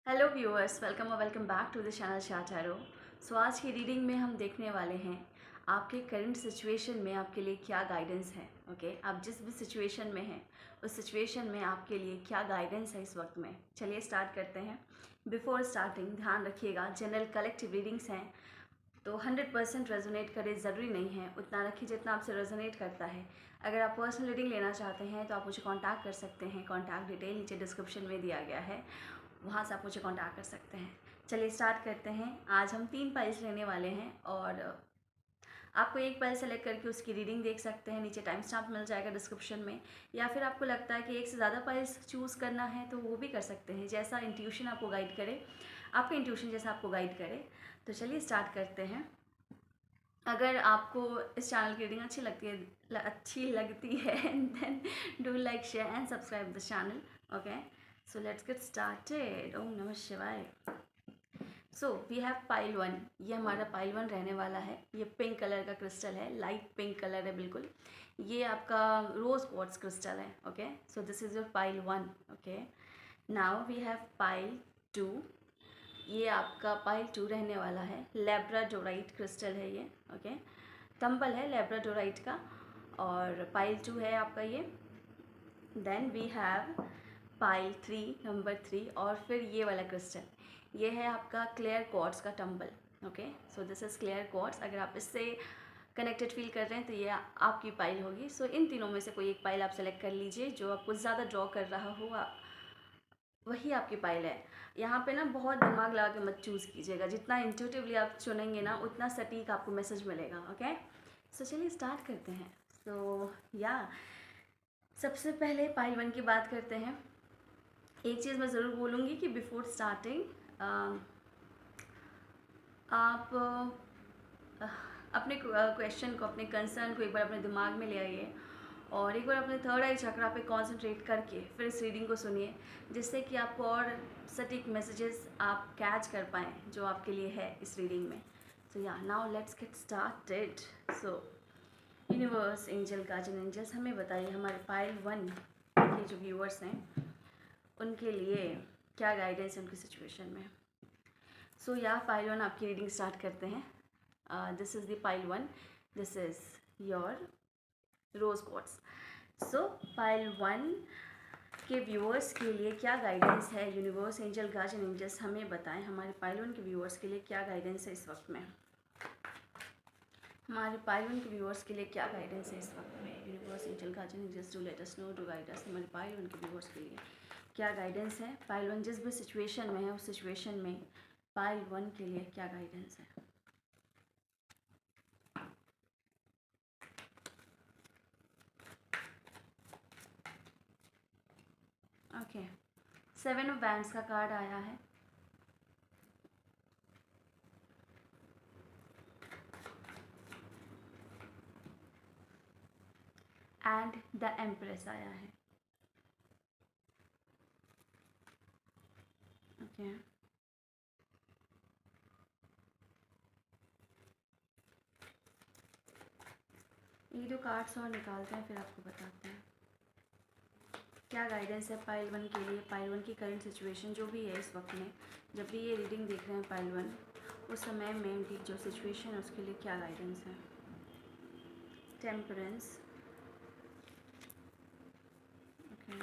Hello viewers, welcome back to the channel चाचारो। So आज की रीडिंग में हम देखने वाले हैं आपके करंट सिचुएशन में आपके लिए क्या गाइडेंस है। ओके, आप जिस भी सिचुएशन में हैं उस सिचुएशन में आपके लिए क्या गाइडेंस है इस वक्त में। चलिए स्टार्ट करते हैं। बिफोर स्टार्टिंग ध्यान रखिएगा, जनरल कलेक्टिव रीडिंग्स हैं तो 100% रेजोनेट करे ज़रूरी नहीं है, उतना रखिए जितना आपसे रेजोनेट करता है। अगर आप पर्सनल रीडिंग लेना चाहते हैं तो आप मुझे कांटेक्ट कर सकते हैं। कांटेक्ट डिटेल नीचे डिस्क्रिप्शन में दिया गया है, वहाँ से आप मुझे कांटेक्ट कर सकते हैं। चलिए स्टार्ट करते हैं। आज हम 3 पाइल्स लेने वाले हैं और आपको एक पाइल सेलेक्ट करके उसकी रीडिंग देख सकते हैं। नीचे टाइम स्टैम्प मिल जाएगा डिस्क्रिप्शन में, या फिर आपको लगता है कि एक से ज़्यादा पाइल्स चूज़ करना है तो वो भी कर सकते हैं, जैसा इंट्यूशन आपको गाइड करे, आपका इंट्यूशन जैसा आपको गाइड करे। तो चलिए स्टार्ट करते हैं। अगर आपको इस चैनल की रीडिंग अच्छी लगती है then do like, share and subscribe the channel. Okay, so let's get started. ओम नमः शिवाय। So we have pile 1। ये हमारा पाइल 1 रहने वाला है। ये पिंक कलर का क्रिस्टल है, लाइट पिंक कलर है बिल्कुल। ये आपका रोज क्वार्ट्ज क्रिस्टल है। Okay, so this is your pile 1। Okay, now we have pile 2। ये आपका पाइल 2 रहने वाला है। लैब्राडोराइट क्रिस्टल है ये। ओके, टम्बल है लैब्राडोराइट का, और पाइल 2 है आपका ये। Then we have pile 3, number 3, और फिर ये वाला क्रिस्टल, ये है आपका क्लियर क्वार्ट्ज का tumble. Okay, so this is clear quartz. अगर आप इससे कनेक्टेड फील कर रहे हैं तो ये आपकी पाइल होगी। सो इन तीनों में से कोई एक पाइल आप सेलेक्ट कर लीजिए जो आपको ज़्यादा ड्रॉ कर रहा हो, वही आपकी पाइल है। यहाँ पे ना बहुत दिमाग लगा के मत चूज़ कीजिएगा, जितना इंट्यूटिवली आप चुनेंगे ना उतना सटीक आपको मैसेज मिलेगा। ओके, सो चलिए स्टार्ट करते हैं। सो सबसे पहले पाइल 1 की बात करते हैं। एक चीज़ मैं ज़रूर बोलूँगी कि बिफोर स्टार्टिंग आप अपने क्वेश्चन को, अपने कंसर्न को एक बार अपने दिमाग में ले आइए और एक बार अपने थर्ड आई चक्रा पे कंसंट्रेट करके फिर इस रीडिंग को सुनिए, जिससे कि आपको और सटीक मैसेजेस आप कैच कर पाएँ जो आपके लिए है इस रीडिंग में। So yeah now let's get started. So universe, angel, guardian angels, हमें बताइए हमारे पाइल 1 के जो व्यूअर्स हैं उनके लिए क्या गाइडेंस है उनकी सिचुएशन में। सो या पाइल 1 आपकी रीडिंग स्टार्ट करते हैं। This is the pile 1, this is your rose quartz. So pile 1 के व्यूअर्स के लिए क्या गाइडेंस है। यूनिवर्स, एंजल, गार्जियन एंजल्स, हमें बताएं हमारे पाइल 1 के व्यूअर्स के लिए क्या गाइडेंस है इस वक्त में। हमारे पाइल 1 के व्यूअर्स के लिए क्या गाइडेंस है इस वक्त में। Universe, angel, guardian angels, do let us know, do guide us. हमारे पाइल 1 के व्यूअर्स के लिए क्या गाइडेंस है। पाइल 1 जिस भी सिचुएशन में है उस सिचुएशन में पाइल 1 के लिए क्या गाइडेंस है। ओके, 7 ऑफ वैंड्स का कार्ड आया है। एंड द एम्प्रेस आया है। ओके, ये जो कार्ड्स और निकालते हैं फिर आपको बताते हैं क्या गाइडेंस है पाइल 1 के लिए। पाइल 1 की करंट सिचुएशन जो भी है इस वक्त में, जब भी ये रीडिंग देख रहे हैं पाइल 1, उस समय में उनकी जो सिचुएशन है उसके लिए क्या गाइडेंस है। Temperance, okay,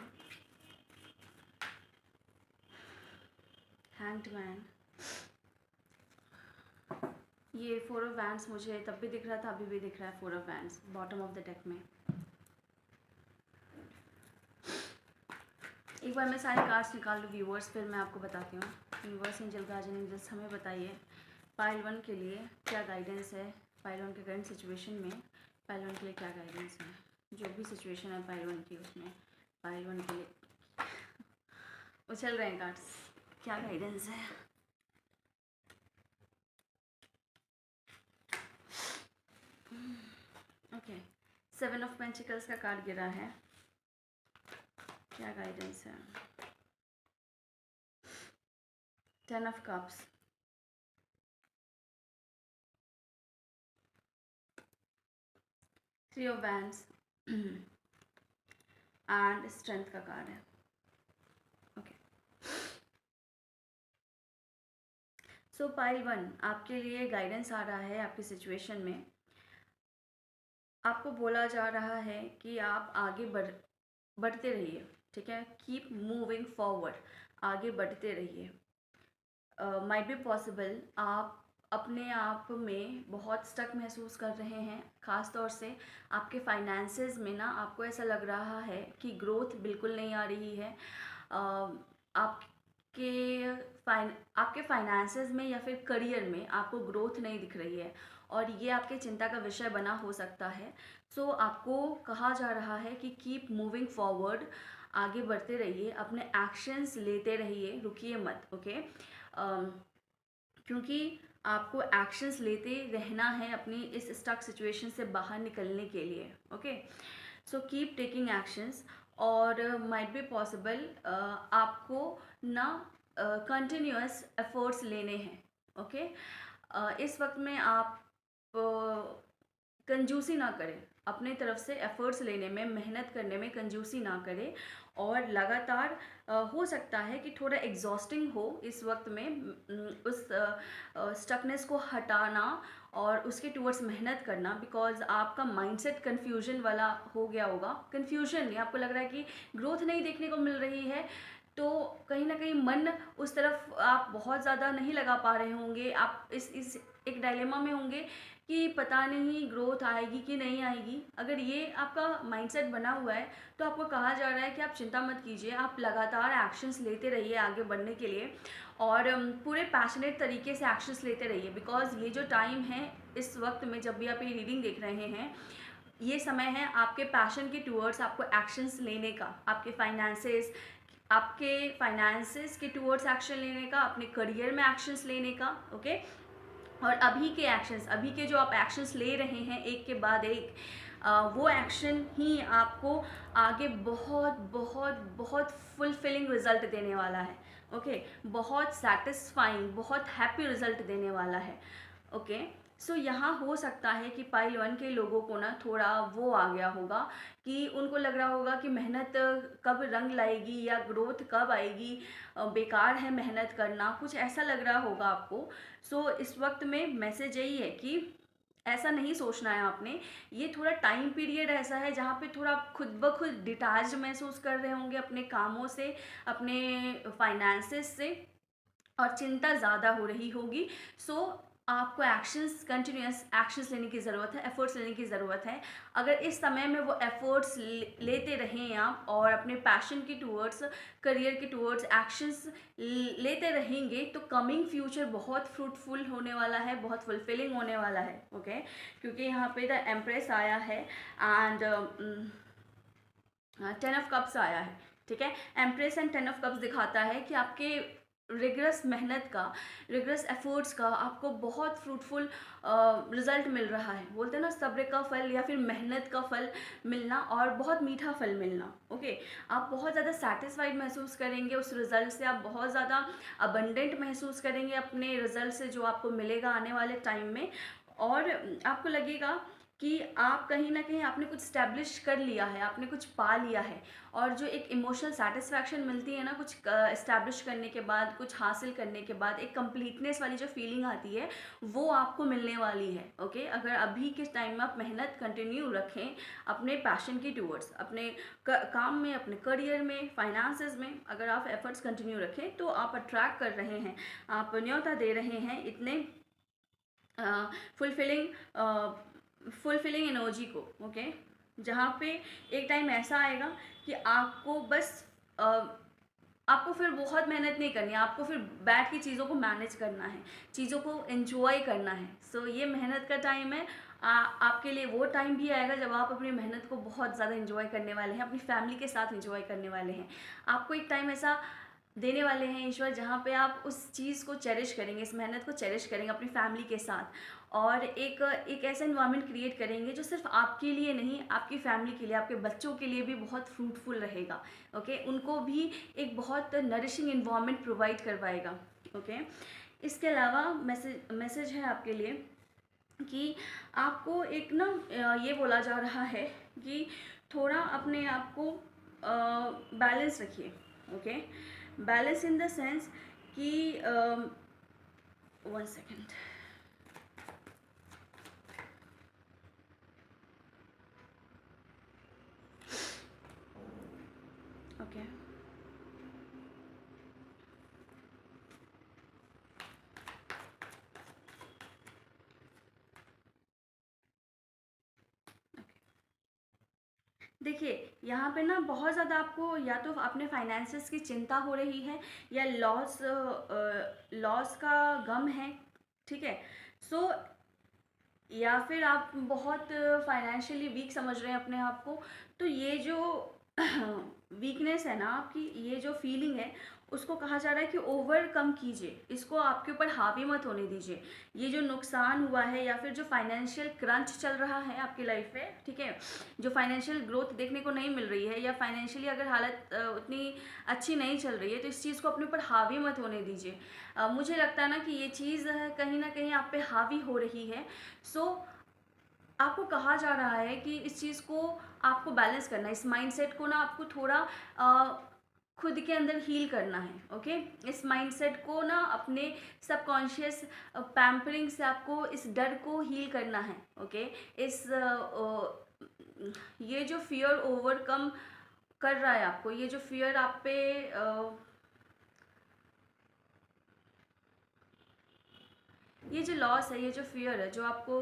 hanged man. ये 4 ऑफ वैंड्स मुझे तब भी दिख रहा था, अभी भी दिख रहा है 4 of wands bottom of the deck में। एक बार मैं सारे कार्ड्स निकाल लूँ व्यूवर्स, फिर मैं आपको बताती हूँ। यूनिवर्स, एंजल, गार्जियन एंजल्स, हमें बताइए पाइल 1 के लिए क्या गाइडेंस है। पाइल 1 के करंट सिचुएशन में पाइल 1 के लिए क्या गाइडेंस है। जो भी सिचुएशन है पाइल 1 की, उसमें पाइल 1 के लिए उछल रहे हैं कार्ड्स, क्या गाइडेंस है। ओके, 7 ऑफ पेंटिकल्स का कार्ड गिरा है, क्या गाइडेंस है। 10 of cups, 3 of wands and strength का कार्ड है। ओके, सो पाइल 1, आपके लिए गाइडेंस आ रहा है आपकी सिचुएशन में। आपको बोला जा रहा है कि आप आगे बढ़ते रहिए, ठीक है। कीप मूविंग फॉरवर्ड, आगे बढ़ते रहिए। माइट बी पॉसिबल आप अपने आप में बहुत स्टक महसूस कर रहे हैं, ख़ास तौर से आपके फाइनेंसेस में ना आपको ऐसा लग रहा है कि ग्रोथ बिल्कुल नहीं आ रही है। आपके आपके फाइनेंसेस में या फिर करियर में आपको ग्रोथ नहीं दिख रही है और ये आपके चिंता का विषय बना हो सकता है। सो आपको कहा जा रहा है कि कीप मूविंग फॉरवर्ड, आगे बढ़ते रहिए, अपने एक्शंस लेते रहिए, रुकिए मत, ओके। क्योंकि आपको एक्शंस लेते रहना है अपनी इस स्टक सिचुएशन से बाहर निकलने के लिए, okay. So keep taking actions और माइट बी पॉसिबल आपको ना कंटिन्यूअस एफर्ट्स लेने हैं, ओके। इस वक्त में आप कंजूसी ना करें, अपने तरफ से एफर्ट्स लेने में, मेहनत करने में कंजूसी ना करें और लगातार हो सकता है कि थोड़ा एग्जॉस्टिंग हो इस वक्त में उस स्टकनेस को हटाना और उसके टूवर्ड्स मेहनत करना, बिकॉज आपका माइंडसेट कन्फ्यूजन वाला हो गया होगा। कन्फ्यूजन नहीं, आपको लग रहा है कि ग्रोथ नहीं देखने को मिल रही है, तो कहीं ना कहीं मन उस तरफ आप बहुत ज़्यादा नहीं लगा पा रहे होंगे। आप इस एक डायलेमा में होंगे कि पता नहीं ग्रोथ आएगी कि नहीं आएगी। अगर ये आपका माइंडसेट बना हुआ है तो आपको कहा जा रहा है कि आप चिंता मत कीजिए, आप लगातार एक्शंस लेते रहिए आगे बढ़ने के लिए और पूरे पैशनेट तरीके से एक्शंस लेते रहिए, बिकॉज ये जो टाइम है इस वक्त में जब भी आप ये रीडिंग देख रहे हैं, ये समय है आपके पैशन के टूवर्ड्स आपको एक्शंस लेने का, आपके फाइनेंसेस के टूवर्ड्स एक्शन लेने का, अपने करियर में एक्शंस लेने का, ओके। और अभी के एक्शंस, अभी के जो आप एक्शंस ले रहे हैं एक के बाद एक, वो एक्शन ही आपको आगे बहुत बहुत बहुत फुलफिलिंग रिजल्ट देने वाला है, ओके। बहुत सेटिस्फाइंग, बहुत हैप्पी रिजल्ट देने वाला है, ओके। सो यहाँ हो सकता है कि पाइल 1 के लोगों को ना थोड़ा वो आ गया होगा कि उनको लग रहा होगा कि मेहनत कब रंग लाएगी या ग्रोथ कब आएगी, बेकार है मेहनत करना, कुछ ऐसा लग रहा होगा आपको। सो इस वक्त में मैसेज यही है कि ऐसा नहीं सोचना है आपने। ये थोड़ा टाइम पीरियड ऐसा है जहाँ पे थोड़ा खुद ब खुद डिटैच महसूस कर रहे होंगे अपने कामों से, अपने फाइनेंसेस से, और चिंता ज़्यादा हो रही होगी। सो आपको एक्शंस, कंटिन्यूस एक्शंस लेने की ज़रूरत है, एफर्ट्स लेने की ज़रूरत है। अगर इस समय में वो एफर्ट्स लेते रहें आप और अपने पैशन के टूवर्ड्स, करियर के टूवर्ड्स एक्शंस लेते रहेंगे, तो कमिंग फ्यूचर बहुत फ्रूटफुल होने वाला है, बहुत फुलफिलिंग होने वाला है, ओके। क्योंकि यहाँ पे द एम्प्रेस आया है एंड 10 ऑफ कप्स आया है, ठीक है। एम्प्रेस एंड 10 ऑफ कप्स दिखाता है कि आपके रिग्रेस मेहनत का, रिग्रेस एफर्ट्स का आपको बहुत फ्रूटफुल रिजल्ट मिल रहा है। बोलते हैं ना, सब्र का फल या फिर मेहनत का फल मिलना और बहुत मीठा फल मिलना, ओके। आप बहुत ज़्यादा सेटिस्फाइड महसूस करेंगे उस रिज़ल्ट से, आप बहुत ज़्यादा अबंडेंट महसूस करेंगे अपने रिज़ल्ट से जो आपको मिलेगा आने वाले टाइम में। और आपको लगेगा कि आप कहीं ना कहीं आपने कुछ स्टैब्लिश कर लिया है, आपने कुछ पा लिया है। और जो एक इमोशनल सेटिस्फैक्शन मिलती है ना कुछ इस्टेब्लिश करने के बाद, कुछ हासिल करने के बाद, एक कंप्लीटनेस वाली जो फीलिंग आती है, वो आपको मिलने वाली है, ओके। अगर अभी के टाइम में आप मेहनत कंटिन्यू रखें अपने पैशन की टूवर्ड्स, अपने काम में, अपने करियर में, फाइनेंसेस में, अगर आप एफर्ट्स कंटिन्यू रखें तो आप अट्रैक्ट कर रहे हैं, आप न्योता दे रहे हैं इतने फुलफिलिंग एनर्जी को, ओके। जहाँ पे एक टाइम ऐसा आएगा कि आपको बस आपको फिर बहुत मेहनत नहीं करनी है, आपको फिर बैठ के चीज़ों को मैनेज करना है, चीज़ों को एंजॉय करना है। सो ये मेहनत का टाइम है। आपके लिए वो टाइम भी आएगा जब आप अपनी मेहनत को बहुत ज़्यादा एंजॉय करने वाले हैं, अपनी फैमिली के साथ एंजॉय करने वाले हैं। आपको एक टाइम ऐसा देने वाले हैं ईश्वर जहाँ पे आप उस चीज़ को चेरिश करेंगे, इस मेहनत को चेरिश करेंगे अपनी फैमिली के साथ, और एक ऐसा इन्वायरमेंट क्रिएट करेंगे जो सिर्फ आपके लिए नहीं, आपकी फैमिली के लिए, आपके बच्चों के लिए भी बहुत फ्रूटफुल रहेगा, ओके। उनको भी एक बहुत नरिशिंग इन्वायरमेंट प्रोवाइड करवाएगा, ओके। इसके अलावा मैसेज है आपके लिए कि आपको एक ना ये बोला जा रहा है कि थोड़ा अपने आप को बैलेंस रखिए, okay. Balance in the sense कि 1 सेकेंड। ओके, देखिए यहाँ पे ना बहुत ज़्यादा आपको या तो अपने फाइनेंसेस की चिंता हो रही है, या लॉस का गम है, ठीक है। सो या फिर आप बहुत फाइनेंशियली वीक समझ रहे हैं अपने आप को। तो ये जो वीकनेस है ना आपकी, ये जो फीलिंग है, उसको कहा जा रहा है कि ओवरकम कीजिए, इसको आपके ऊपर हावी मत होने दीजिए। ये जो नुकसान हुआ है या फिर जो फाइनेंशियल क्रंच चल रहा है आपकी लाइफ में, ठीक है, जो फाइनेंशियल ग्रोथ देखने को नहीं मिल रही है, या फाइनेंशियली अगर हालत उतनी अच्छी नहीं चल रही है, तो इस चीज़ को अपने ऊपर हावी मत होने दीजिए। मुझे लगता है ना कि ये चीज़ कहीं ना कहीं आप पे हावी हो रही है। सो आपको कहा जा रहा है कि इस चीज़ को आपको बैलेंस करना है, इस माइंडसेट को ना आपको थोड़ा खुद के अंदर हील करना है। ओके, इस माइंडसेट को ना अपने सबकॉन्शियस पैम्परिंग से आपको इस डर को हील करना है। ओके, इस ये जो फियर ओवरकम कर रहा है आपको, ये जो फियर आप पे ये जो लॉस है, ये जो फियर है, जो आपको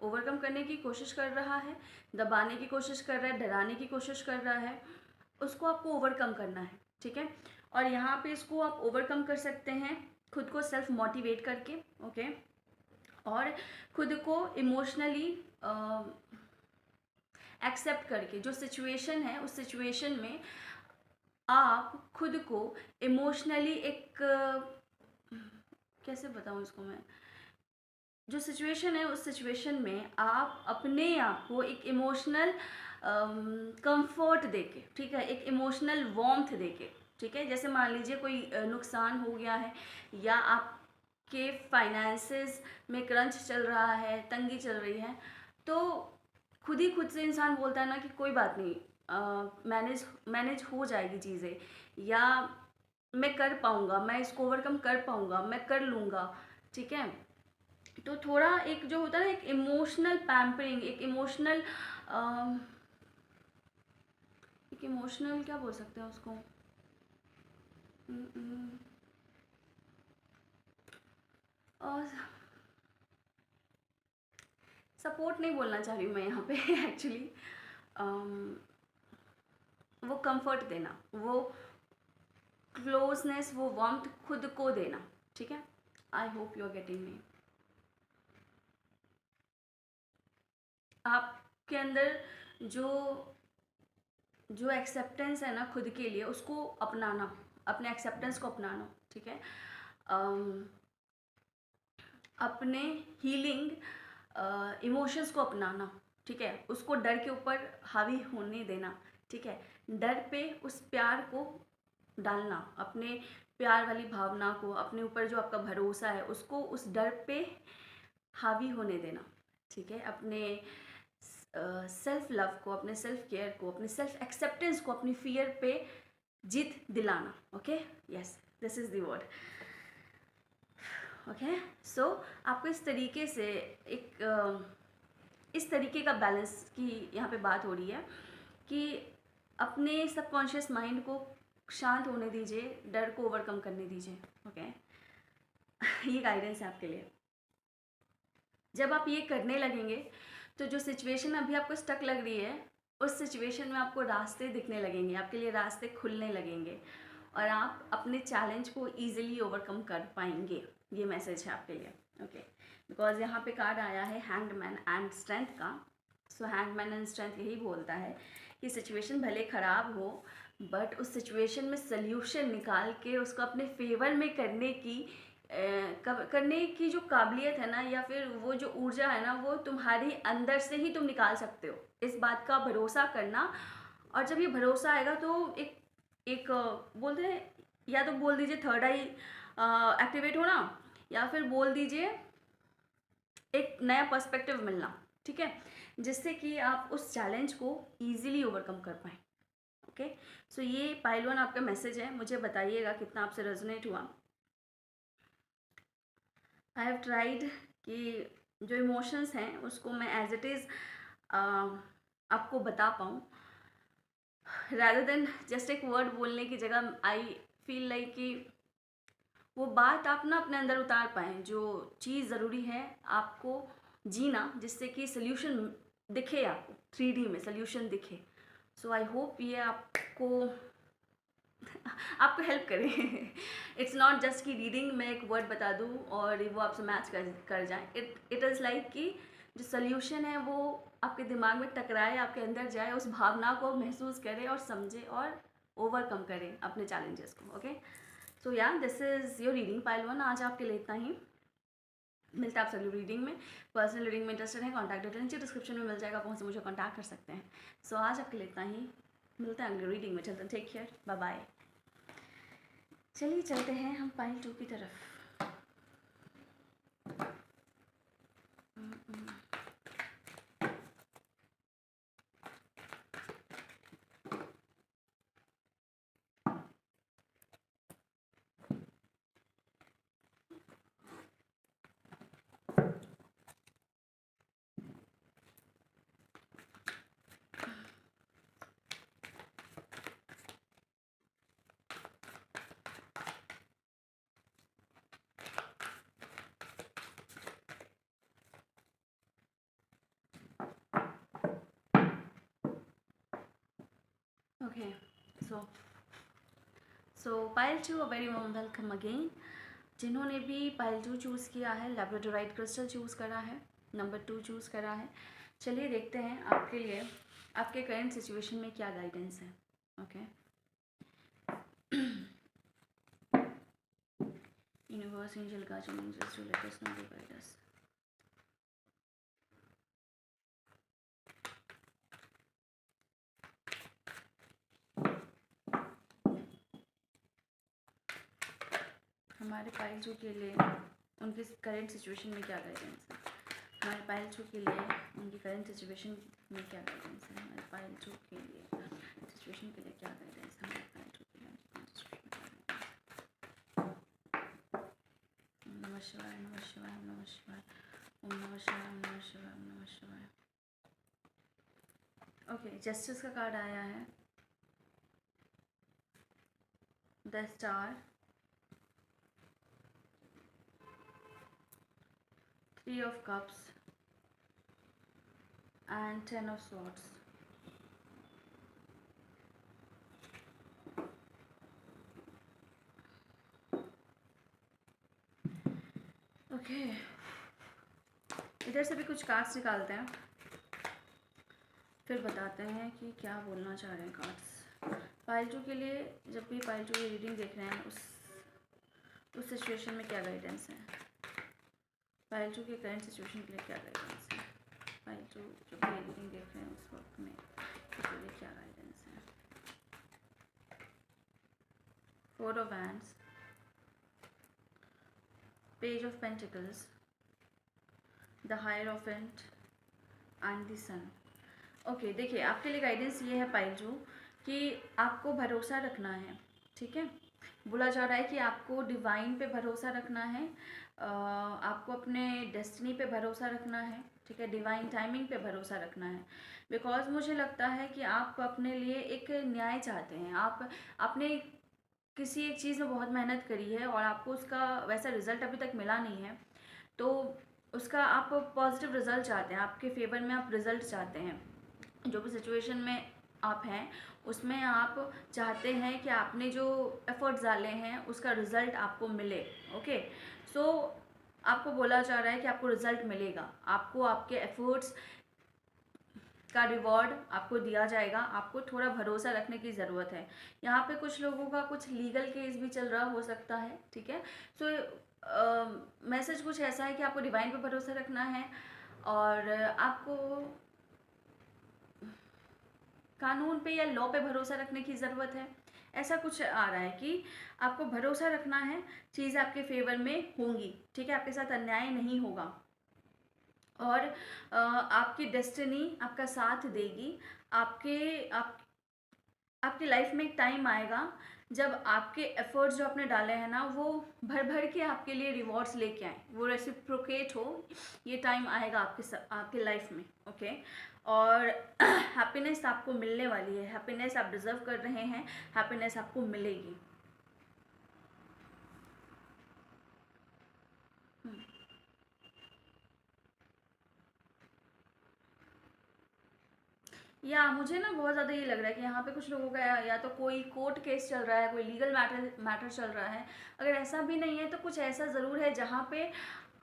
ओवरकम करने की कोशिश कर रहा है, दबाने की कोशिश कर रहा है, डराने की कोशिश कर रहा है, उसको आपको ओवरकम करना है, ठीक है। और यहाँ पे इसको आप ओवरकम कर सकते हैं खुद को सेल्फ मोटिवेट करके। ओके, और खुद को इमोशनली एक्सेप्ट करके, जो सिचुएशन है उस सिचुएशन में आप खुद को इमोशनली एक कैसे बताऊँ इसको मैं, जो सिचुएशन है उस सिचुएशन में आप अपने आप को एक इमोशनल कंफर्ट देके, ठीक है, एक इमोशनल वार्मथ देके, ठीक है। जैसे मान लीजिए कोई नुकसान हो गया है, या आपके फाइनेंसेस में क्रंच चल रहा है, तंगी चल रही है, तो खुद से इंसान बोलता है ना कि कोई बात नहीं, मैनेज मैनेज हो जाएगी चीज़ें, या मैं कर पाऊँगा, मैं इसको ओवरकम कर पाऊँगा, मैं कर लूँगा, ठीक है। तो थोड़ा एक जो होता है ना, एक इमोशनल पैम्परिंग, एक इमोशनल क्या बोल सकते हैं उसको, और सपोर्ट नहीं बोलना चाह रही हूँ मैं यहाँ पे एक्चुअली, वो कंफर्ट देना, वो क्लोजनेस, वो वार्मथ खुद को देना, ठीक है। I hope you are getting me. आपके अंदर जो जो एक्सेप्टेंस है ना खुद के लिए, उसको अपनाना, अपने एक्सेप्टेंस को अपनाना, ठीक है। अपने हीलिंग इमोशंस को अपनाना, ठीक है, उसको डर के ऊपर हावी होने देना, ठीक है। डर पे उस प्यार को डालना, अपने प्यार वाली भावना को, अपने ऊपर जो आपका भरोसा है उसको उस डर पे हावी होने देना, ठीक है। अपने सेल्फ लव को, अपने सेल्फ केयर को, अपने सेल्फ एक्सेप्टेंस को, अपनी फियर पे जीत दिलाना। Okay, yes, this is the word. Okay, so आपको इस तरीके से एक इस तरीके का बैलेंस की यहाँ पे बात हो रही है कि अपने सबकॉन्शियस माइंड को शांत होने दीजिए, डर को ओवरकम करने दीजिए। ओके, ये गाइडेंस है आपके लिए। जब आप ये करने लगेंगे तो जो सिचुएशन अभी आपको स्टक लग रही है, उस सिचुएशन में आपको रास्ते दिखने लगेंगे, आपके लिए रास्ते खुलने लगेंगे, और आप अपने चैलेंज को ईजिली ओवरकम कर पाएंगे। ये मैसेज है आपके लिए। ओके, बिकॉज यहाँ पे कार्ड आया है हैंगमैन एंड स्ट्रेंथ का। सो हैंगमैन एंड स्ट्रेंथ यही बोलता है कि सिचुएशन भले ख़राब हो, बट उस सिचुएशन में सल्यूशन निकाल के उसको अपने फेवर में करने की जो काबिलियत है ना, या फिर वो जो ऊर्जा है ना, वो तुम्हारी अंदर से ही तुम निकाल सकते हो। इस बात का भरोसा करना, और जब ये भरोसा आएगा तो एक एक बोलते हैं, या तो बोल दीजिए थर्ड आई एक्टिवेट होना, या फिर बोल दीजिए एक नया पर्सपेक्टिव मिलना, ठीक है, जिससे कि आप उस चैलेंज को ईजिली ओवरकम कर पाएँ। ओके, सो ये पाइल 1 आपका मैसेज है। मुझे बताइएगा कितना आपसे रेजोनेट हुआ। आई हैव ट्राइड कि जो इमोशंस हैं उसको मैं एज इट इज़ आपको बता पाऊँ, rather देन जस्ट एक वर्ड बोलने की जगह आई फील लाइक कि वो बात आप ना अपने अंदर उतार पाएँ, जो चीज़ ज़रूरी है आपको जीना, जिससे कि सोल्यूशन दिखे, आपको 3D में सोल्यूशन दिखे। सो आई होप ये आपको आपको हेल्प करे। इट्स नॉट जस्ट कि रीडिंग में एक वर्ड बता दूँ और वो आपसे मैच कर जाए। इट इज़ लाइक कि जो सोल्यूशन है वो आपके दिमाग में टकराए, आपके अंदर जाए, उस भावना को महसूस करे और समझे और ओवरकम करें अपने चैलेंजेस को। ओके, सो या this is your reading pile 1। आज आपके लिए इतना ही। मिलता है आप सभी रीडिंग में। पर्सनल रीडिंग में इंटरेस्टेड है, कॉन्टैक्ट डिटेल नीचे डिस्क्रिप्शन में मिल जाएगा, आप वहाँ से मुझे कॉन्टैक्ट कर सकते हैं। सो आज आपके लिए इतना ही। मिलते हैं अगले रीडिंग में। चलते हैं, टेक केयर, बाय बाय। चलिए चलते हैं हम पाइल 2 की तरफ। Okay, so pile 2 a very warm welcome again. जिन्होंने भी पाइल 2 चूज़ किया है, लैब्राडोराइट क्रिस्टल चूज़ करा है, नंबर 2 चूज़ करा है, चलिए देखते हैं आपके लिए आपके करंट सिचुएशन में क्या गाइडेंस है। Okay, universe, angel, guardian angels, do let us know, do guide us. हमारे पाइल 2 के लिए उनकी करंट सिचुएशन में क्या गाइडेंस है। हमारे पाइल 2 के लिए उनकी करंट सिचुएशन में क्या गाइडेंस है। हमारे पाइल 2 के लिए सिचुएशन के लिए क्या गाइडेंस है। हमारे पाइल 2 के लिए नमः शिवाय, नमः शिवाय, नमः शिवाय, ओम नमः शिवाय, नमः शिवाय, नमः शिवाय। ओके, जस्टिस का कार्ड आया है, the star, 3 of cups and 10 of swords। Okay, इधर से भी कुछ कार्ड्स निकालते हैं, फिर बताते हैं कि क्या बोलना चाह रहे हैं कार्ड्स। पाइल 2 के लिए जब भी पाइल 2 की रीडिंग देख रहे हैं उस सिचुएशन में क्या गाइडेंस है। पाइल 2 के करंट सिचुएशन के लिए क्या गाइडेंस है। पाइल 2 जब भी रीडिंग देख रहे हैं उस वक्त में उसके लिए क्या गाइडेंस है। 4 of Wands, Page of Pentacles, the Hierophant and the Sun। Okay, देखिए आपके लिए गाइडेंस ये है पाइल 2 कि आपको भरोसा रखना है। ठीक है, बोला जा रहा है कि आपको डिवाइन पे भरोसा रखना है, आपको अपने डेस्टिनी पे भरोसा रखना है। ठीक है, डिवाइन टाइमिंग पे भरोसा रखना है। बिकॉज मुझे लगता है कि आप अपने लिए एक न्याय चाहते हैं। आपने किसी एक चीज़ में बहुत मेहनत करी है और आपको उसका वैसा रिज़ल्ट अभी तक मिला नहीं है, तो उसका आप पॉजिटिव रिज़ल्ट चाहते हैं, आपके फेवर में आप रिज़ल्ट चाहते हैं। जो भी सिचुएशन में आप हैं उसमें आप चाहते हैं कि आपने जो एफर्ट्स डाले हैं उसका रिज़ल्ट आपको मिले। ओके, सो आपको बोला जा रहा है कि आपको रिज़ल्ट मिलेगा, आपको आपके एफर्ट्स का रिवॉर्ड आपको दिया जाएगा। आपको थोड़ा भरोसा रखने की ज़रूरत है। यहाँ पे कुछ लोगों का कुछ लीगल केस भी चल रहा हो सकता है। ठीक है, सो मैसेज कुछ ऐसा है कि आपको डिवाइन पे भरोसा रखना है और आपको कानून पे या लॉ पे भरोसा रखने की ज़रूरत है। ऐसा कुछ आ रहा है कि आपको भरोसा रखना है, चीज़ आपके फेवर में होंगी। ठीक है, आपके साथ अन्याय नहीं होगा और आपकी डेस्टिनी आपका साथ देगी। आपकी लाइफ में एक टाइम आएगा जब आपके एफर्ट्स जो आपने डाले हैं ना वो भर भर के आपके लिए रिवॉर्ड्स लेके आए, वो रेसिप्रोकेट हो। ये टाइम आएगा आपके लाइफ में, ओके। और हैप्पीनेस आपको मिलने वाली है, हैप्पीनेस आप डिजर्व कर रहे हैं, हैप्पीनेस आपको मिलेगी। या मुझे ना बहुत ज़्यादा ये लग रहा है कि यहाँ पे कुछ लोगों का या तो कोई कोर्ट केस चल रहा है, कोई लीगल मैटर चल रहा है। अगर ऐसा भी नहीं है तो कुछ ऐसा ज़रूर है जहाँ पे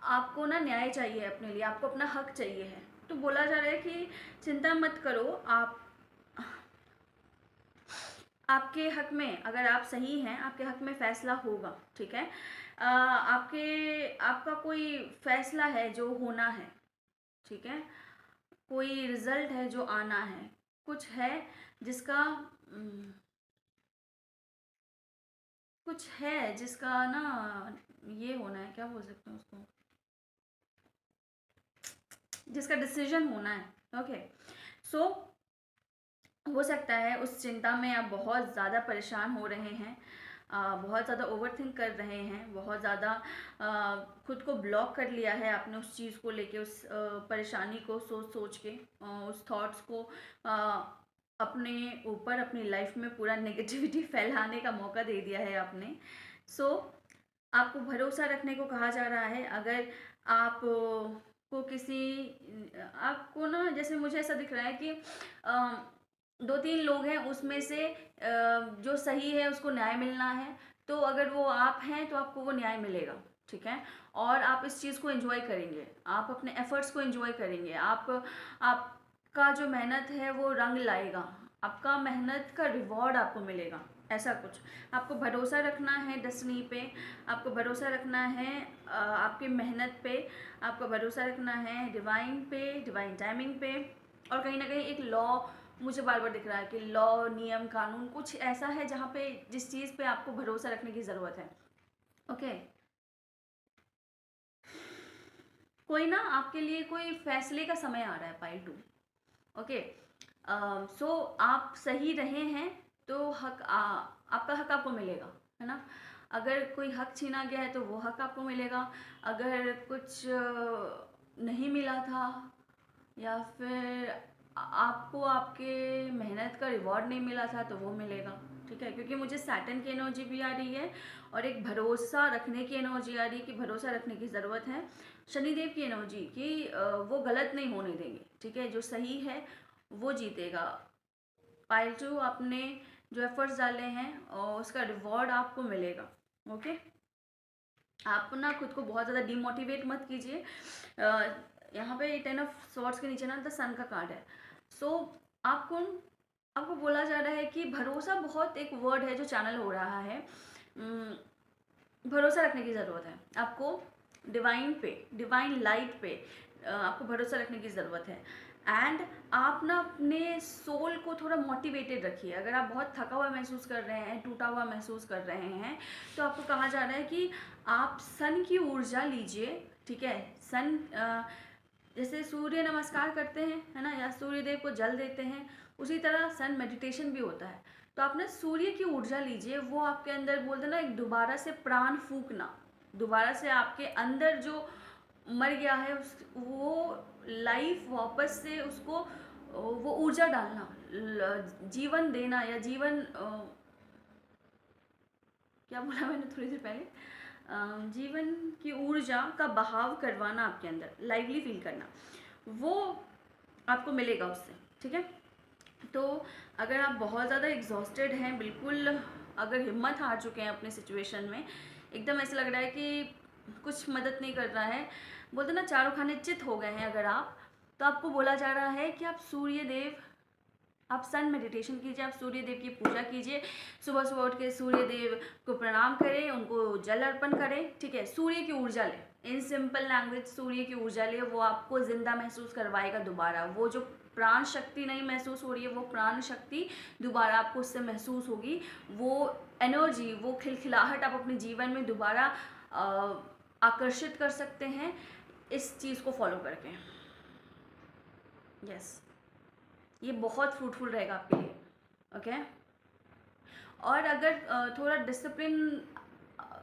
आपको ना न्याय चाहिए, अपने लिए आपको अपना हक चाहिए है। तो बोला जा रहा है कि चिंता मत करो, आपके हक में, अगर आप सही हैं, आपके हक में फैसला होगा, ठीक है। आपका कोई फैसला है जो होना है, ठीक है। कोई रिजल्ट है जो आना है, कुछ है जिसका कुछ है जिसका ना ये होना है, क्या बोल सकते हैं उसको, जिसका डिसीजन होना है, ओके। सो हो सकता है उस चिंता में आप बहुत ज़्यादा परेशान हो रहे हैं, बहुत ज़्यादा ओवर थिंक कर रहे हैं, बहुत ज़्यादा खुद को ब्लॉक कर लिया है आपने उस चीज़ को लेके, उस परेशानी को सोच सोच के, उस थॉट्स को अपने ऊपर, अपनी लाइफ में पूरा नेगेटिविटी फैलाने का मौका दे दिया है आपने। सो आपको भरोसा रखने को कहा जा रहा है। अगर आप को किसी आपको ना, जैसे मुझे ऐसा दिख रहा है कि दो तीन लोग हैं, उसमें से जो सही है उसको न्याय मिलना है, तो अगर वो आप हैं तो आपको वो न्याय मिलेगा, ठीक है। और आप इस चीज़ को एंजॉय करेंगे, आप अपने एफर्ट्स को एंजॉय करेंगे, आपका जो मेहनत है वो रंग लाएगा, आपका मेहनत का रिवॉर्ड आपको मिलेगा, ऐसा कुछ। आपको भरोसा रखना है डेस्टिनी पे, आपको भरोसा रखना है आपकी मेहनत पे, आपको भरोसा रखना है डिवाइन पे, डिवाइन टाइमिंग पे। और कहीं ना कहीं एक लॉ मुझे बार बार दिख रहा है कि लॉ, नियम, कानून कुछ ऐसा है जहाँ पे, जिस चीज़ पे आपको भरोसा रखने की ज़रूरत है, ओके। कोई ना आपके लिए कोई फैसले का समय आ रहा है, पाई 2, ओके। सो आप सही रहे हैं तो आपका हक आपको मिलेगा, है ना। अगर कोई हक छीना गया है तो वो हक आपको मिलेगा। अगर कुछ नहीं मिला था, या फिर आपको आपके मेहनत का रिवॉर्ड नहीं मिला था, तो वो मिलेगा, ठीक है। क्योंकि मुझे सैटर्न की एनर्जी भी आ रही है और एक भरोसा रखने की एनर्जी आ रही है कि भरोसा रखने की ज़रूरत है। शनिदेव की एनर्जी कि वो गलत नहीं होने देंगे, ठीक है। जो सही है वो जीतेगा। पाइल 2, आपने जो एफर्ट्स डाले हैं और उसका रिवॉर्ड आपको मिलेगा, ओके। आप ना खुद को बहुत ज़्यादा डिमोटिवेट मत कीजिए। यहाँ पे 10 ऑफ स्वॉर्ड्स के नीचे ना द सन का कार्ड है। सो आपको आपको बोला जा रहा है कि भरोसा बहुत एक वर्ड है जो चैनल हो रहा है। भरोसा रखने की ज़रूरत है आपको, डिवाइन पे, डिवाइन लाइट पे आपको भरोसा रखने की ज़रूरत है। एंड आप ना अपने सोल को थोड़ा मोटिवेटेड रखिए। अगर आप बहुत थका हुआ महसूस कर रहे हैं, टूटा हुआ महसूस कर रहे हैं, तो आपको कहा जा रहा है कि आप सन की ऊर्जा लीजिए, ठीक है। सन जैसे सूर्य नमस्कार करते हैं, है ना, या सूर्य देव को जल देते हैं, उसी तरह सन मेडिटेशन भी होता है। तो आप ना सूर्य की ऊर्जा लीजिए, वो आपके अंदर बोलते ना एक दोबारा से प्राण फूकना, दोबारा से आपके अंदर जो मर गया है वो लाइफ वापस से उसको वो ऊर्जा डालना, जीवन देना, या जीवन क्या बोला मैंने थोड़ी देर पहले, जीवन की ऊर्जा का बहाव करवाना, आपके अंदर लाइवली फील करना, वो आपको मिलेगा उससे, ठीक है। तो अगर आप बहुत ज़्यादा एग्जॉस्टेड हैं, बिल्कुल अगर हिम्मत हार चुके हैं अपने सिचुएशन में, एकदम ऐसा लग रहा है कि कुछ मदद नहीं कर रहा है, बोलते ना चारों खाने चित हो गए हैं अगर आप, तो आपको बोला जा रहा है कि आप सूर्य देव, आप सन मेडिटेशन कीजिए, आप सूर्य देव की पूजा कीजिए। सुबह सुबह उठ के सूर्य देव को प्रणाम करें, उनको जल अर्पण करें, ठीक है। सूर्य की ऊर्जा लें, इन सिंपल लैंग्वेज सूर्य की ऊर्जा ले, वो आपको जिंदा महसूस करवाएगा दोबारा। वो जो प्राण शक्ति नहीं महसूस हो रही है, वो प्राण शक्ति दोबारा आपको उससे महसूस होगी। वो एनर्जी, वो खिलखिलाहट आप अपने जीवन में दोबारा आकर्षित कर सकते हैं इस चीज़ को फॉलो करके। यस, ये बहुत फ्रूटफुल रहेगा आपके लिए, ओके। और अगर थोड़ा डिसिप्लिन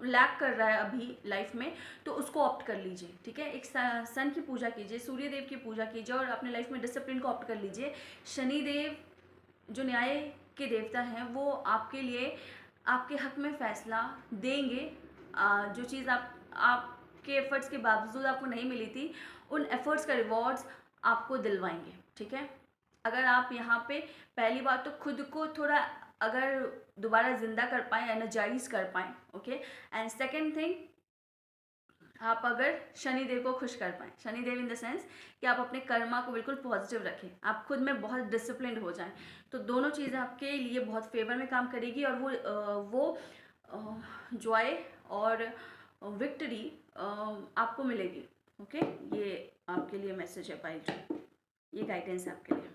लैक कर रहा है अभी लाइफ में, तो उसको ऑप्ट कर लीजिए, ठीक है। एक सन की पूजा कीजिए, सूर्य देव की पूजा कीजिए और अपने लाइफ में डिसिप्लिन को ऑप्ट कर लीजिए। शनि देव जो न्याय के देवता हैं वो आपके लिए आपके हक में फैसला देंगे। जो चीज़ आपके एफर्ट्स के बावजूद आपको नहीं मिली थी, उन एफर्ट्स का रिवॉर्ड्स आपको दिलवाएंगे, ठीक है। अगर आप यहाँ पे पहली बात तो खुद को थोड़ा अगर दोबारा जिंदा कर पाएँ, एनर्जाइज कर पाएँ, ओके। एंड सेकेंड थिंग, आप अगर शनिदेव को खुश कर पाएँ, शनिदेव इन द सेंस कि आप अपने कर्मा को बिल्कुल पॉजिटिव रखें, आप खुद में बहुत डिसिप्लिन हो जाएं, तो दोनों चीज़ें आपके लिए बहुत फेवर में काम करेगी और वो जॉय और विक्ट्री आपको मिलेगी, ओके। ये आपके लिए मैसेज है पाइल, ये गाइडेंस है आपके लिए।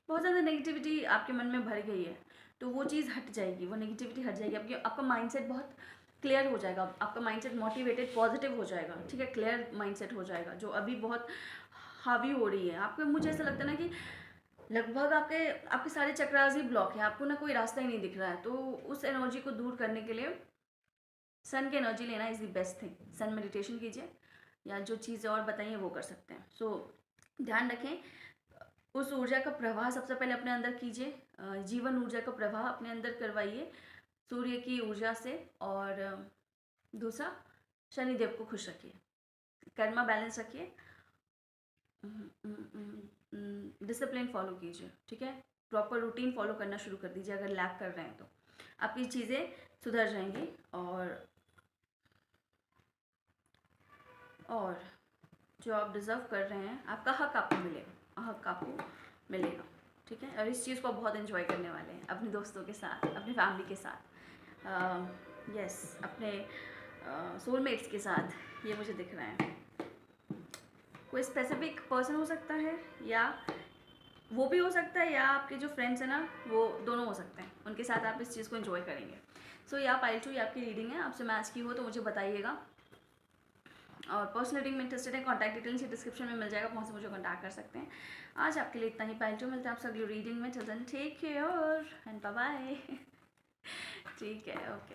बहुत ज़्यादा नेगेटिविटी आपके मन में भर गई है, तो वो चीज़ हट जाएगी, वो नेगेटिविटी हट जाएगी, आपका माइंडसेट बहुत क्लियर हो जाएगा, आपका माइंडसेट मोटिवेटेड पॉजिटिव हो जाएगा, ठीक है। क्लियर माइंडसेट हो जाएगा, जो अभी बहुत हावी हो रही है आपको। मुझे ऐसा लगता है ना कि लगभग आपके सारे चक्रास ही ब्लॉक है, आपको ना कोई रास्ता ही नहीं दिख रहा है। तो उस एनर्जी को दूर करने के लिए सन की एनर्जी लेना is the best thing. Sun meditation कीजिए या जो चीज़ें और बताइए वो कर सकते हैं। सो ध्यान रखें, उस ऊर्जा का प्रवाह सबसे पहले अपने अंदर कीजिए, जीवन ऊर्जा का प्रवाह अपने अंदर करवाइए सूर्य की ऊर्जा से। और दूसरा, शनिदेव को खुश रखिए, कर्मा बैलेंस रखिए, डिसिप्लिन फॉलो कीजिए, ठीक है। प्रॉपर रूटीन फॉलो करना शुरू कर दीजिए। अगर लैक कर रहे हैं तो आपकी चीज़ें सुधर जाएंगी और जो आप डिज़र्व कर रहे हैं, आपका हक आपको मिलेगा, हक आपको मिलेगा, ठीक है। और इस चीज़ को बहुत एंजॉय करने वाले हैं अपने दोस्तों के साथ, अपनी फैमिली के साथ, यस, अपने सोलमेट्स के साथ। ये मुझे दिख रहा है। कोई स्पेसिफिक पर्सन हो सकता है, या वो भी हो सकता है, या आपके जो फ्रेंड्स हैं ना, वो दोनों हो सकते हैं, उनके साथ आप इस चीज़ को एंजॉय करेंगे। सो या पाइल 2, ये आपकी रीडिंग है। आपसे मैच की हो तो मुझे बताइएगा, और पर्सनल रीडिंग में इंटरेस्टेड है, कॉन्टैक्ट डिटेल्स डिस्क्रिप्शन में मिल जाएगा, वहाँ से मुझे कॉन्टैक्ट कर सकते हैं। आज आपके लिए इतना ही पाइल 2, मिलते हैं आपसे अगली रीडिंग में। चल take care and bye bye. ठीक है, ओके।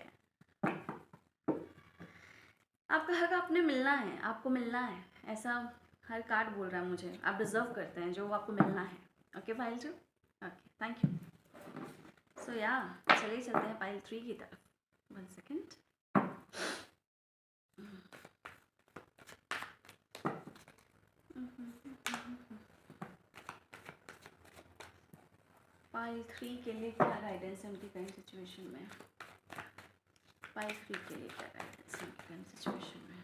आपका हक आपने मिलना है, आपको मिलना है, ऐसा हर कार्ड बोल रहा है मुझे। आप डिजर्व करते हैं जो आपको मिलना है, okay pile 2, okay, thank you. So या चलिए चलते हैं पाइल 3 की तरफ। 1 सेकेंड। पाइल 3 के लिए क्या गाइडेंस है उनकी करंट सिचुएशन में? पाइल 3 के लिए क्या गाइडेंस है उनकी करंट सिचुएशन में?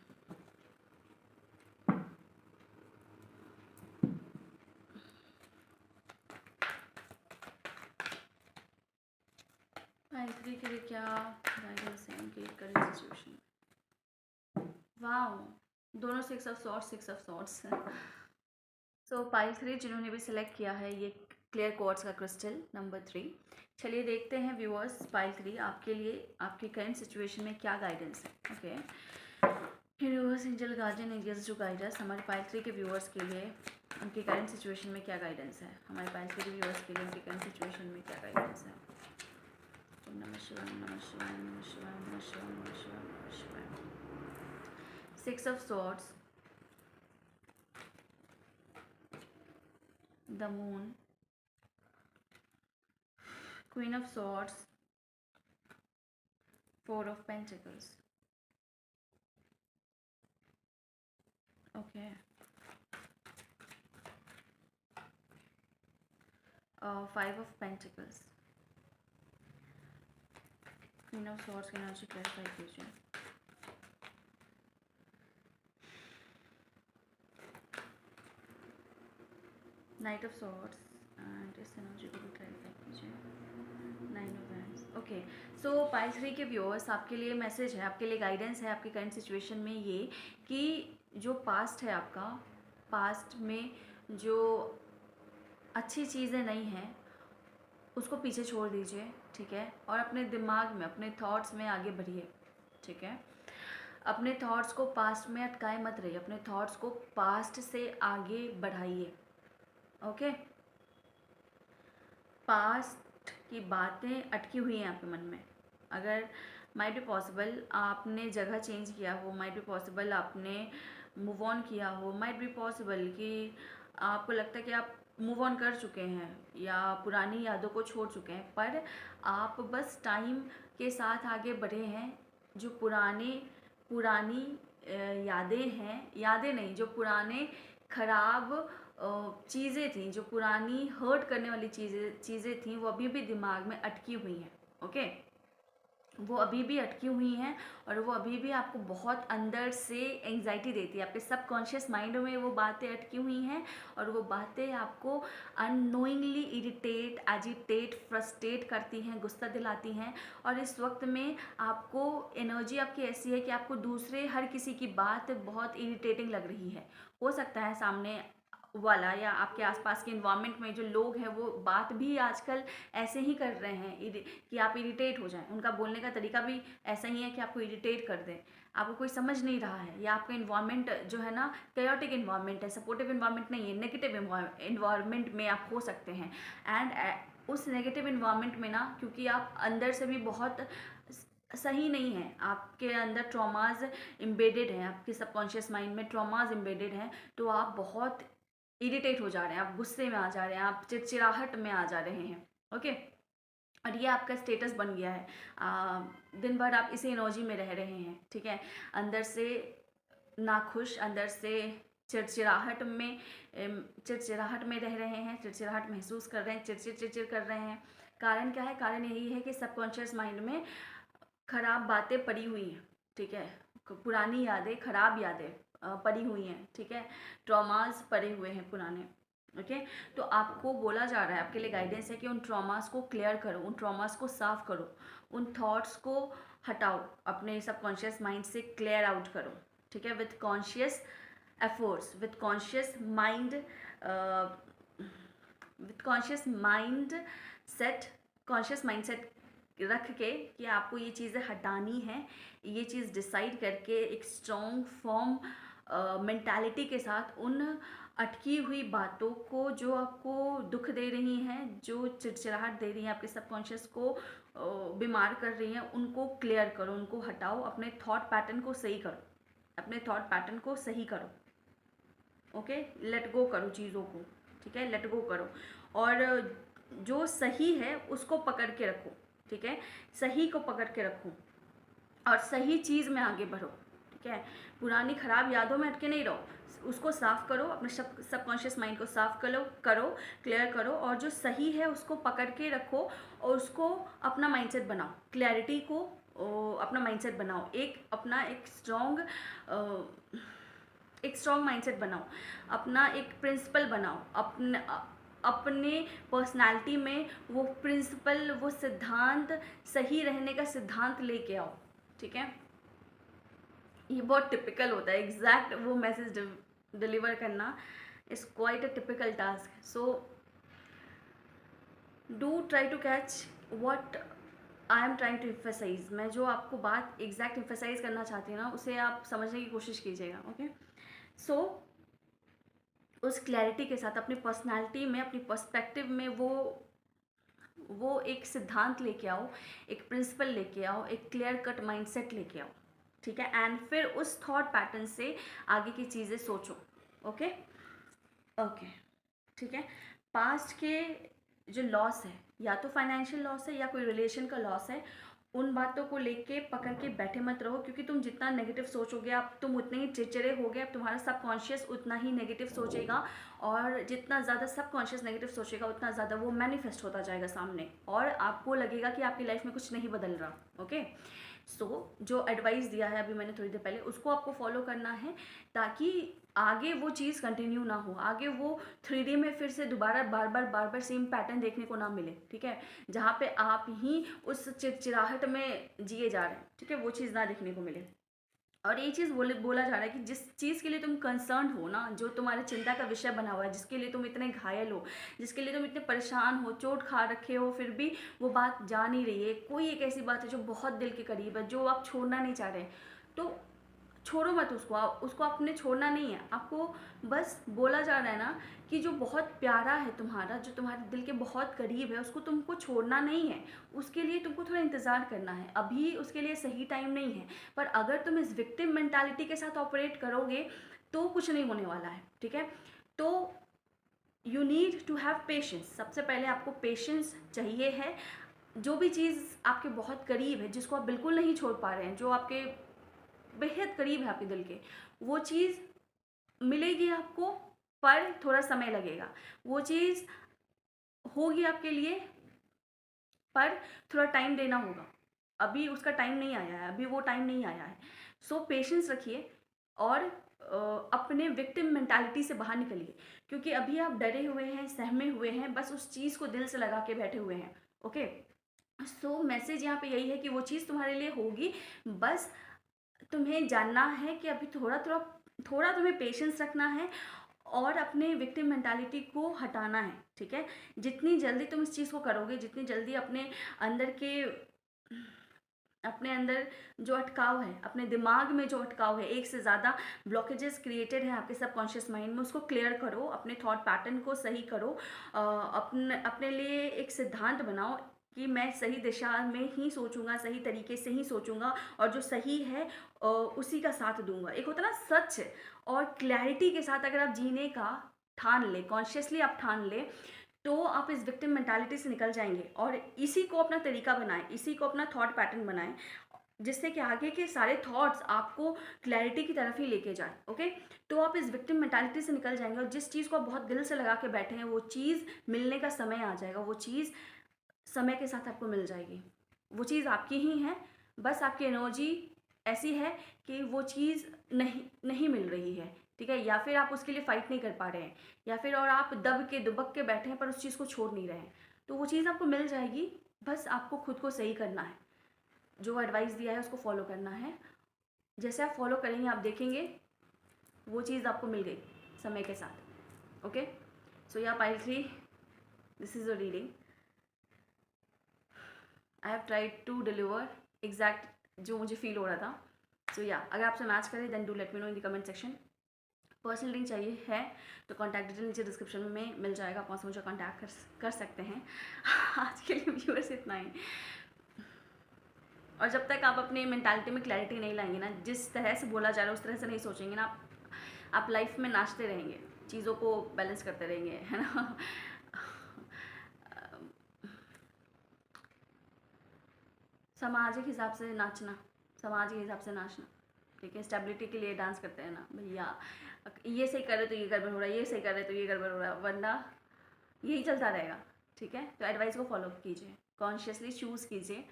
पाइल 3 के लिए क्या गाइडेंस है उनकी करंट सिचुएशन में? वाओ, दोनों 6 of swords, 6 of swords. So pile 3 जिन्होंने भी सिलेक्ट किया है ये क्लियर क्वार्ट्ज का क्रिस्टल नंबर 3। चलिए देखते हैं व्यूअर्स, पाइल 3 आपके लिए आपकी करंट सिचुएशन में क्या गाइडेंस है, okay. Universe, angel, guardian angels जो गाइड है हमारे पाइल 3 के व्यूअर्स के लिए उनकी करंट सिचुएशन में क्या गाइडेंस है? हमारे पाइल 3 के व्यूअर्स के लिए उनकी करंट सिचुएशन में क्या गाइडेंस है? नमः शिवाय, नमः शिवाय, नमः शिवाय, नमः शिवाय, नमः शिवाय, नमः शिवाय। 6 of swords, the moon, queen of swords, 4 of pentacles, okay, 5 of pentacles, queen of swords की एनर्जी क्लैरिफाई कीजिए। नाइट ऑफ सॉर्ड्स एंड इस एनर्जी को भी क्लैरिफाई कीजिए। 9 of hands, okay. So pile 3 के व्यूअर्स, आपके लिए मैसेज है, आपके लिए गाइडेंस है आपकी करंट सिचुएशन में ये कि जो पास्ट है आपका, पास्ट में जो अच्छी चीज़ें नहीं हैं उसको पीछे छोड़ दीजिए, ठीक है। और अपने दिमाग में, अपने थॉट्स में आगे बढ़िए, ठीक है। अपने थॉट्स को पास्ट में अटकाए मत रहिए, अपने थॉट्स को पास्ट से आगे बढ़ाइए, ओके। पास्ट की बातें अटकी हुई हैं आपके मन में। अगर माइट बी पॉसिबल आपने जगह चेंज किया हो, माइट बी पॉसिबल आपने मूव ऑन किया हो, माइट बी पॉसिबल कि आपको लगता है कि आप मूव ऑन कर चुके हैं या पुरानी यादों को छोड़ चुके हैं, पर आप बस टाइम के साथ आगे बढ़े हैं। जो पुरानी पुरानी यादें हैं, यादें नहीं, जो पुराने खराब चीज़ें थी, जो पुरानी हर्ट करने वाली चीज़ें थी, वो अभी भी दिमाग में अटकी हुई हैं। ओके, वो अभी भी अटकी हुई हैं और वो अभी भी आपको बहुत अंदर से एंग्जाइटी देती है। आपके सबकॉन्शियस माइंड में वो बातें अटकी हुई हैं और वो बातें आपको अननोइंगली इरिटेट, एजिटेट, फ्रस्ट्रेट करती हैं, गुस्सा दिलाती हैं। और इस वक्त में आपको एनर्जी आपकी ऐसी है कि आपको दूसरे हर किसी की बात बहुत इरिटेटिंग लग रही है। हो सकता है सामने वाला या आपके आसपास के इन्वायरमेंट में जो लोग हैं वो बात भी आजकल ऐसे ही कर रहे हैं कि आप इरिटेट हो जाएं। उनका बोलने का तरीका भी ऐसा ही है कि आपको इरिटेट कर दें। आपको कोई समझ नहीं रहा है या आपका इन्वायरमेंट जो है ना chaotic इन्वायरमेंट है, सपोर्टिव इन्वायरमेंट नहीं है, नेगेटिव इन्वायरमेंट में आप हो सकते हैं। एंड उस नेगेटिव इन्वायरमेंट में ना, क्योंकि आप अंदर से भी बहुत सही नहीं है, आपके अंदर ट्रॉमाज एम्बेडेड हैं, आपके सबकॉन्शियस माइंड में ट्रॉमाज एम्बेडेड हैं, तो आप बहुत इरिटेट हो जा रहे हैं, आप गुस्से में आ जा रहे हैं, आप चिड़चिड़ाहट में आ जा रहे हैं। ओके, और ये आपका स्टेटस बन गया है। दिन भर आप इसी एनर्जी में रह रहे हैं, ठीक है, अंदर से नाखुश, अंदर से चिड़चिड़ाहट में चिड़चिड़ाहट में रह रहे हैं, चिड़चिड़ाहट महसूस कर रहे हैं, चिड़चिड़ चिड़चिड़ कर रहे हैं। कारण क्या है? कारण यही है कि सबकॉन्शियस माइंड में खराब बातें पड़ी हुई हैं, ठीक है, पुरानी यादें, खराब यादें पड़ी हुई हैं, ठीक है, ट्रॉमास पड़े हुए हैं पुराने। ओके, तो आपको बोला जा रहा है, आपके लिए गाइडेंस है कि उन ट्रॉमास को क्लियर करो, उन ट्रॉमास को साफ करो, उन थॉट्स को हटाओ, अपने सबकॉन्शियस माइंड से क्लियर आउट करो, ठीक है, with conscious efforts, with conscious mind, with conscious mind set, conscious mind set रख के कि आपको ये चीज़ें हटानी है, ये चीज़ डिसाइड करके एक स्ट्रॉन्ग फॉर्म मेंटालिटी के साथ उन अटकी हुई बातों को, जो आपको दुख दे रही हैं, जो चिड़चिड़ाहट दे रही हैं, आपके सबकॉन्शियस को बीमार कर रही हैं, उनको क्लियर करो, उनको हटाओ, अपने थॉट पैटर्न को सही करो, अपने थॉट पैटर्न को सही करो। ओके, लेट गो करो चीज़ों को, ठीक है, लेट गो करो, और जो सही है उसको पकड़ के रखो, ठीक है, सही को पकड़ के रखो और सही चीज़ में आगे बढ़ो, ठीक है, पुरानी खराब यादों में अटके नहीं रहो, उसको साफ़ करो, अपने सबकॉन्शियस माइंड को साफ़ करो, क्लियर करो, और जो सही है उसको पकड़ के रखो और उसको अपना माइंडसेट बनाओ, क्लैरिटी को अपना माइंडसेट बनाओ, एक स्ट्रॉन्ग माइंडसेट बनाओ, अपना एक प्रिंसिपल बनाओ, अपने पर्सनालिटी में वो प्रिंसिपल, वो सिद्धांत, सही रहने का सिद्धांत लेके आओ, ठीक है। ये बहुत टिपिकल होता है, एग्जैक्ट वो मैसेज डिलीवर करना is quite a typical task. So do try to catch what I am trying to emphasise. मैं जो आपको बात एग्जैक्ट एम्फेसाइज करना चाहती हूँ ना, उसे आप समझने की कोशिश कीजिएगा। ओके, सो उस क्लैरिटी के साथ अपनी पर्सनालिटी में, अपनी पर्सपेक्टिव में वो एक सिद्धांत लेके आओ, एक प्रिंसिपल लेके आओ, एक क्लियर कट माइंडसेट लेके आओ, ठीक है, एंड फिर उस थॉट पैटर्न से आगे की चीज़ें सोचो। ओके ओके, ठीक है। पास्ट के जो लॉस है, या तो फाइनेंशियल लॉस है या कोई रिलेशन का लॉस है, उन बातों को लेके पकड़ के बैठे मत रहो, क्योंकि तुम जितना नेगेटिव सोचोगे, आप तुम उतने ही चिड़चिड़े होगे, अब तुम्हारा सबकॉन्शियस उतना ही नेगेटिव सोचेगा, और जितना ज़्यादा सबकॉन्शियस नेगेटिव सोचेगा उतना ज़्यादा वो मैनिफेस्ट होता जाएगा सामने, और आपको लगेगा कि आपकी लाइफ में कुछ नहीं बदल रहा। ओके, सो जो एडवाइस दिया है अभी मैंने थोड़ी देर पहले, उसको आपको फॉलो करना है, ताकि आगे वो चीज़ कंटिन्यू ना हो, आगे वो 3D में फिर से दोबारा बार बार सेम पैटर्न देखने को ना मिले, ठीक है, जहाँ पे आप ही उस चिड़चिड़ाहट में जिए जा रहे हैं, ठीक है, वो चीज़ ना देखने को मिले। और ये चीज़ बोला जा रहा है कि जिस चीज़ के लिए तुम कंसर्न हो ना, जो तुम्हारे चिंता का विषय बना हुआ है, जिसके लिए तुम इतने घायल हो, जिसके लिए तुम इतने परेशान हो, चोट खा रखे हो, फिर भी वो बात जा नहीं रही है, कोई एक ऐसी बात है जो बहुत दिल के करीब है, जो आप छोड़ना नहीं चाह रहे, तो छोड़ो मत उसको, उसको आपने छोड़ना नहीं है। आपको बस बोला जा रहा है ना कि जो बहुत प्यारा है तुम्हारा, जो तुम्हारे दिल के बहुत करीब है, उसको तुमको छोड़ना नहीं है। उसके लिए तुमको थोड़ा इंतज़ार करना है, अभी उसके लिए सही टाइम नहीं है। पर अगर तुम इस विक्टिम मेंटालिटी के साथ ऑपरेट करोगे तो कुछ नहीं होने वाला है, ठीक है। तो you need to have patience. सबसे पहले आपको पेशेंस चाहिए है। जो भी चीज़ आपके बहुत करीब है, जिसको आप बिल्कुल नहीं छोड़ पा रहे हैं, जो आपके बेहद करीब है आपके दिल के, वो चीज़ मिलेगी आपको, पर थोड़ा समय लगेगा। वो चीज़ होगी आपके लिए, पर थोड़ा टाइम देना होगा। अभी उसका टाइम नहीं आया है, अभी वो टाइम नहीं आया है। सो पेशेंस रखिए और अपने विक्टिम मेंटालिटी से बाहर निकलिए, क्योंकि अभी आप डरे हुए हैं, सहमे हुए हैं, बस उस चीज़ को दिल से लगा के बैठे हुए हैं। ओके, सो मैसेज यहाँ पे यही है कि वो चीज़ तुम्हारे लिए होगी, बस तुम्हें जानना है कि अभी थोड़ा थोड़ा थोड़ा तुम्हें पेशेंस रखना है और अपने विक्टिम मेंटालिटी को हटाना है, ठीक है। जितनी जल्दी तुम इस चीज़ को करोगे, जितनी जल्दी अपने अंदर जो अटकाव है, अपने दिमाग में जो अटकाव है, एक से ज़्यादा ब्लॉकेजेस क्रिएटेड हैं आपके सबकॉन्शियस माइंड में, उसको क्लियर करो, अपने थॉट पैटर्न को सही करो। अपने लिए एक सिद्धांत बनाओ कि मैं सही दिशा में ही सोचूंगा, सही तरीके से ही सोचूंगा, और जो सही है उसी का साथ दूंगा। एक होता ना सच और क्लैरिटी के साथ अगर आप जीने का ठान ले, कॉन्शियसली आप ठान ले, तो आप इस विक्टिम मेंटालिटी से निकल जाएंगे और इसी को अपना तरीका बनाएं, इसी को अपना थॉट पैटर्न बनाएं, जिससे कि आगे के सारे थॉट्स आपको क्लैरिटी की तरफ ही लेके जाए। ओके, तो आप इस विक्टिम मेंटालिटी से निकल जाएंगे और जिस चीज़ को आप बहुत दिल से लगा के बैठे हैं, वो चीज़ मिलने का समय आ जाएगा, वो चीज़ समय के साथ आपको मिल जाएगी। वो चीज़ आपकी ही है, बस आपकी एनर्जी ऐसी है कि वो चीज़ नहीं मिल रही है, ठीक है। या फिर आप उसके लिए फ़ाइट नहीं कर पा रहे हैं, या फिर और आप दब के दुबक के बैठे हैं पर उस चीज़ को छोड़ नहीं रहे हैं। तो वो चीज़ आपको मिल जाएगी, बस आपको खुद को सही करना है। जो एडवाइस दिया है उसको फॉलो करना है। जैसे आप फॉलो करेंगे, आप देखेंगे वो चीज़ आपको मिल गई समय के साथ। Okay, so yeah pile 3, this is a reading. I have tried to deliver exact जो मुझे फील हो रहा था। सो या अगर आपसे मैच करे then do let me know in the comment section. Personal link चाहिए है तो कॉन्टैक्ट डिटेल नीचे डिस्क्रिप्शन में मिल जाएगा, आप वहाँ से मुझे कॉन्टैक्ट कर सकते हैं। आज के लिए व्यूअर्स इतना ही। और जब तक आप अपनी मेंटालिटी में क्लैरिटी नहीं लाएंगे ना, जिस तरह से बोला जा रहा है उस तरह से नहीं सोचेंगे ना, आप लाइफ में नाचते रहेंगे, चीज़ों को बैलेंस करते रहेंगे, है ना। सामाजिक हिसाब से नाचना, समाज के हिसाब से नाचना, ठीक है। स्टेबिलिटी के लिए डांस करते हैं ना भैया, ये सही कर रहे तो ये गड़बड़ हो रहा है, ये सही कर रहे तो ये गड़बड़ हो रहा है, वरना यही चलता रहेगा, ठीक है। तो एडवाइस को फॉलो कीजिए, कॉन्शियसली चूज़ कीजिए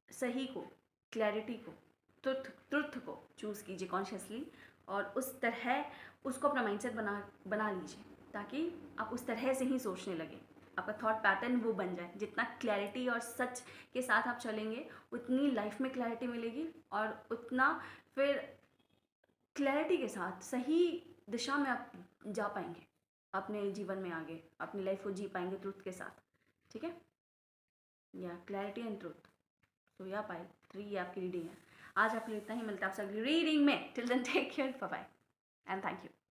सही को, क्लैरिटी को, ट्रुथ को चूज़ कीजिए कॉन्शियसली, और उस तरह उसको अपना माइंडसेट बना लीजिए, ताकि आप उस तरह से ही सोचने लगे, आपका थॉट पैटर्न वो बन जाए। जितना क्लैरिटी और सच के साथ आप चलेंगे, उतनी लाइफ में क्लैरिटी मिलेगी, और उतना फिर क्लैरिटी के साथ सही दिशा में आप जा पाएंगे, अपने जीवन में आगे अपनी लाइफ को जी पाएंगे ट्रुथ के साथ, ठीक है। या क्लैरिटी एंड ट्रुथ। तो या पाइल 3 ये आपकी रीडिंग है। आज आपके लिए इतना ही, मिलता है आपसे अगली रीडिंग में। Till then take care, bye bye and thank you.